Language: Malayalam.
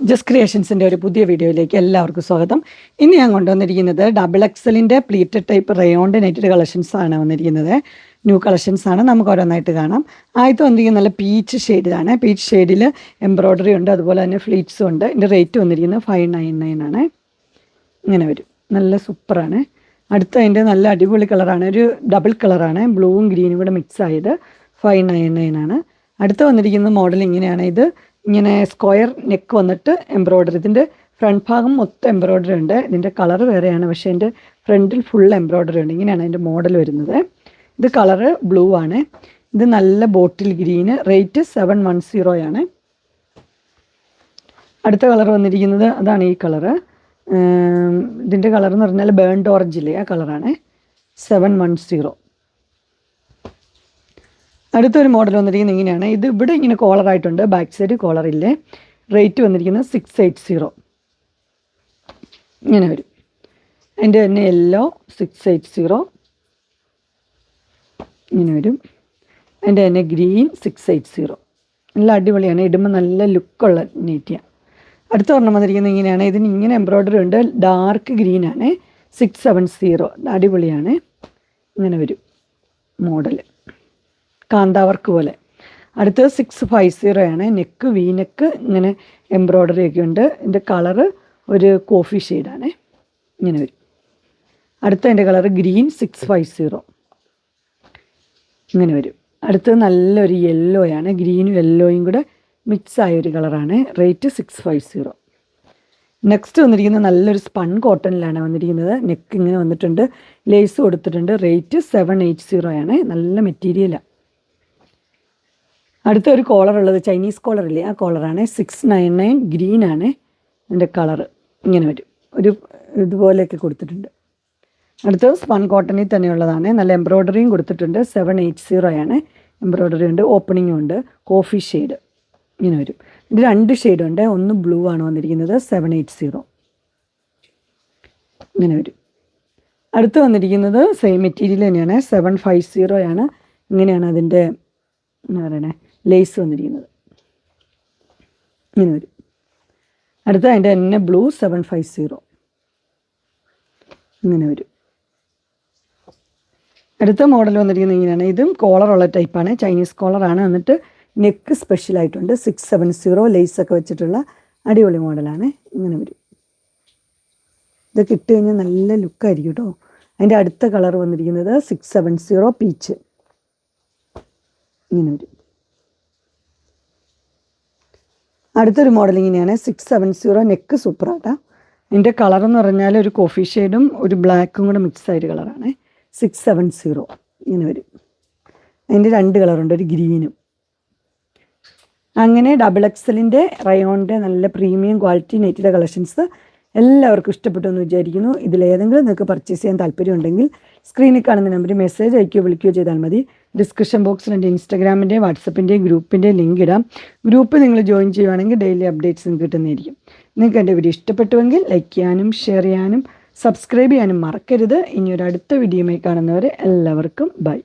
ജസ്റ്റ് ക്രിയേഷൻസിൻ്റെ ഒരു പുതിയ വീഡിയോയിലേക്ക് എല്ലാവർക്കും സ്വാഗതം. ഇന്ന് ഞാൻ കൊണ്ടുവന്നിരിക്കുന്നത് XXLിൻ്റെ പ്ലീറ്റഡ് ടൈപ്പ് റയോണിൻ്റെ നെറ്റഡ് കളക്ഷൻസ് ആണ് വന്നിരിക്കുന്നത്. ന്യൂ കളക്ഷൻസ് ആണ്. നമുക്ക് ഓരോന്നായിട്ട് കാണാം. ആദ്യത്തെ വന്നിരിക്കുന്നത് നല്ല പീച്ച് ഷെയ്ഡിലാണ്. പീച്ച് ഷെയ്ഡിൽ എംബ്രോയ്ഡറി ഉണ്ട്, അതുപോലെ തന്നെ ഫ്ലീറ്റ്സും ഉണ്ട്. ഇതിൻ്റെ റേറ്റ് വന്നിരിക്കുന്നത് 599 ആണ്. ഇങ്ങനെ വരും, നല്ല സൂപ്പറാണ്. അടുത്ത അതിൻ്റെ നല്ല അടിപൊളി കളറാണ്, ഒരു ഡബിൾ കളറാണ്, ബ്ലൂവും ഗ്രീനും കൂടെ മിക്സ് ആയത് 599 ആണ്. അടുത്ത വന്നിരിക്കുന്ന മോഡൽ ഇങ്ങനെയാണ്. ഇത് ഇങ്ങനെ സ്ക്വയർ നെക്ക് വന്നിട്ട് എംബ്രോയ്ഡറി, ഇതിൻ്റെ ഫ്രണ്ട് ഭാഗം മൊത്തം എംബ്രോയ്ഡറി ഉണ്ട്. ഇതിൻ്റെ കളർ വേറെയാണ്, പക്ഷേ എൻ്റെ ഫ്രണ്ടിൽ ഫുൾ എംബ്രോയ്ഡറി ഉണ്ട്. ഇങ്ങനെയാണ് അതിൻ്റെ മോഡൽ വരുന്നത്. ഇത് കളറ് ബ്ലൂ ആണ്. ഇത് നല്ല ബോട്ടിൽ ഗ്രീന്. റേറ്റ് 710 ആണ്. അടുത്ത കളർ വന്നിരിക്കുന്നത് അതാണ്, ഈ കളറ്. ഇതിൻ്റെ കളർ എന്ന് പറഞ്ഞാൽ ബേൺഡ് ഓറഞ്ചില്ലേ, ആ കളറാണ്. 710. അടുത്തൊരു മോഡൽ വന്നിരിക്കുന്നത് ഇങ്ങനെയാണ്. ഇത് ഇവിടെ ഇങ്ങനെ കോളറായിട്ടുണ്ട്, ബാക്ക് സൈഡ് കോളറില്ലേ. റേറ്റ് വന്നിരിക്കുന്നത് 680. ഇങ്ങനെ വരും. അതിൻ്റെ തന്നെ യെല്ലോ 680 ഇങ്ങനെ വരും. അതിൻ്റെ തന്നെ ഗ്രീൻ 680. നല്ല അടിപൊളിയാണ്, ഇടുമ്പോൾ നല്ല ലുക്കുള്ള നെറ്റിയാണ്. അടുത്ത ഒരെണ്ണം വന്നിരിക്കുന്നത് ഇങ്ങനെയാണ്. ഇതിന് ഇങ്ങനെ എംബ്രോയ്ഡറി ഉണ്ട്, ഡാർക്ക് ഗ്രീനാണ്. 670. അടിപൊളിയാണ്. ഇങ്ങനെ വരും മോഡൽ, കാന്താവർക്ക് പോലെ. അടുത്തത് 650 ആണ്. നെക്ക് വി നെക്ക്, ഇങ്ങനെ എംബ്രോയ്ഡറി ഒക്കെ ഉണ്ട്. ഇതിൻ്റെ കളറ് ഒരു കോഫി ഷെയ്ഡാണ്. ഇങ്ങനെ വരും. അടുത്ത അതിൻ്റെ കളറ് ഗ്രീൻ 650 ഇങ്ങനെ വരും. അടുത്തത് നല്ലൊരു യെല്ലോയാണ്, ഗ്രീനും യെല്ലോയും കൂടെ മിക്സ് ആയൊരു കളറാണ്. റേറ്റ് 650. നെക്സ്റ്റ് വന്നിരിക്കുന്നത് നല്ലൊരു സ്പൺ കോട്ടണിലാണ് വന്നിരിക്കുന്നത്. നെക്ക് ഇങ്ങനെ വന്നിട്ടുണ്ട്, ലേസ് കൊടുത്തിട്ടുണ്ട്. റേറ്റ് 780 ആണ്. നല്ല മെറ്റീരിയലാണ്. അടുത്ത ഒരു കോളർ ഉള്ളത്, ചൈനീസ് കോളറില്ലേ, ആ കോളറാണ്. 699. ഗ്രീനാണ് അതിൻ്റെ കളറ്. ഇങ്ങനെ വരും, ഒരു ഇതുപോലെയൊക്കെ കൊടുത്തിട്ടുണ്ട്. അടുത്തത് സ്പൺ കോട്ടണിൽ തന്നെയുള്ളതാണ്. നല്ല എംബ്രോയ്ഡറിയും കൊടുത്തിട്ടുണ്ട്. 780 ആണ്. എംബ്രോയ്ഡറി ഉണ്ട്, ഓപ്പണിങ്ങും ഉണ്ട്. കോഫി ഷെയ്ഡ് ഇങ്ങനെ വരും. ഇത് 2 ഷെയ്ഡുണ്ട്. ഒന്ന് ബ്ലൂ ആണ് വന്നിരിക്കുന്നത്. 780 ഇങ്ങനെ വരും. അടുത്ത് വന്നിരിക്കുന്നത് സെയിം മെറ്റീരിയൽ തന്നെയാണ്. 750 ആണ്. ഇങ്ങനെയാണ് അതിൻ്റെ എന്താ പറയണേ, ലേസ് വന്നിരിക്കുന്നത്. ഇങ്ങനെ വരും. അടുത്ത അതിൻ്റെ തന്നെ ബ്ലൂ 750 ഇങ്ങനെ വരും. അടുത്ത മോഡൽ വന്നിരിക്കുന്നത് ഇങ്ങനെയാണ്. ഇതും കോളറുള്ള ടൈപ്പാണ്, ചൈനീസ് കോളറാണ്. എന്നിട്ട് നെക്ക് സ്പെഷ്യലായിട്ടുണ്ട്. 670 ലേസൊക്കെ വെച്ചിട്ടുള്ള അടിപൊളി മോഡലാണ്. ഇങ്ങനെ വരും. ഇതൊക്കെ ഇട്ട് കഴിഞ്ഞാൽ നല്ല ലുക്കായിരിക്കും കേട്ടോ. അതിൻ്റെ അടുത്ത കളർ വന്നിരിക്കുന്നത് 670 പീച്ച് ഇങ്ങനെ വരും. അടുത്തൊരു മോഡൽ ഇങ്ങനെയാണ്. 670 നെക്ക് സൂപ്പറാട്ടാ. ഇതിൻ്റെ കളർ എന്ന് പറഞ്ഞാൽ ഒരു കോഫി ഷെയ്ഡും ഒരു ബ്ലാക്കും കൂടെ മിക്സ് ആയൊരു കളറാണ്. 670 ഇങ്ങനെ വരും. അതിൻ്റെ 2 കളറുണ്ട്, ഒരു ഗ്രീനും. അങ്ങനെ XXLിൻ്റെ റയോണിൻ്റെ നല്ല പ്രീമിയം ക്വാളിറ്റി നെറ്റിലെ കളക്ഷൻസ് എല്ലാവർക്കും ഇഷ്ടപ്പെട്ടു എന്ന് വിചാരിക്കുന്നു. ഇതിലേതെങ്കിലും നിങ്ങൾക്ക് പർച്ചേസ് ചെയ്യാൻ താല്പര്യമുണ്ടെങ്കിൽ സ്ക്രീനിൽ കാണുന്ന നമ്പറിൽ മെസ്സേജ് അയക്കുകയോ വിളിക്കുകയോ ചെയ്താൽ മതി. ഡിസ്ക്രിപ്ഷൻ ബോക്സിൽ എൻ്റെ ഇൻസ്റ്റാഗ്രാമിൻ്റെയും വാട്സപ്പിൻ്റെയും ഗ്രൂപ്പിൻ്റെയും ലിങ്ക് ഇടാം. ഗ്രൂപ്പ് നിങ്ങൾ ജോയിൻ ചെയ്യുകയാണെങ്കിൽ ഡെയിലി അപ്ഡേറ്റ്സ് നിങ്ങൾക്ക് കിട്ടുന്നതായിരിക്കും. നിങ്ങൾക്ക് എൻ്റെ വീഡിയോ ഇഷ്ടപ്പെട്ടുവെങ്കിൽ ലൈക്ക് ചെയ്യാനും ഷെയർ ചെയ്യാനും സബ്സ്ക്രൈബ് ചെയ്യാനും മറക്കരുത്. ഇനി ഒരു അടുത്ത വീഡിയോയുമായി കാണുന്നവരെ എല്ലാവർക്കും ബൈ.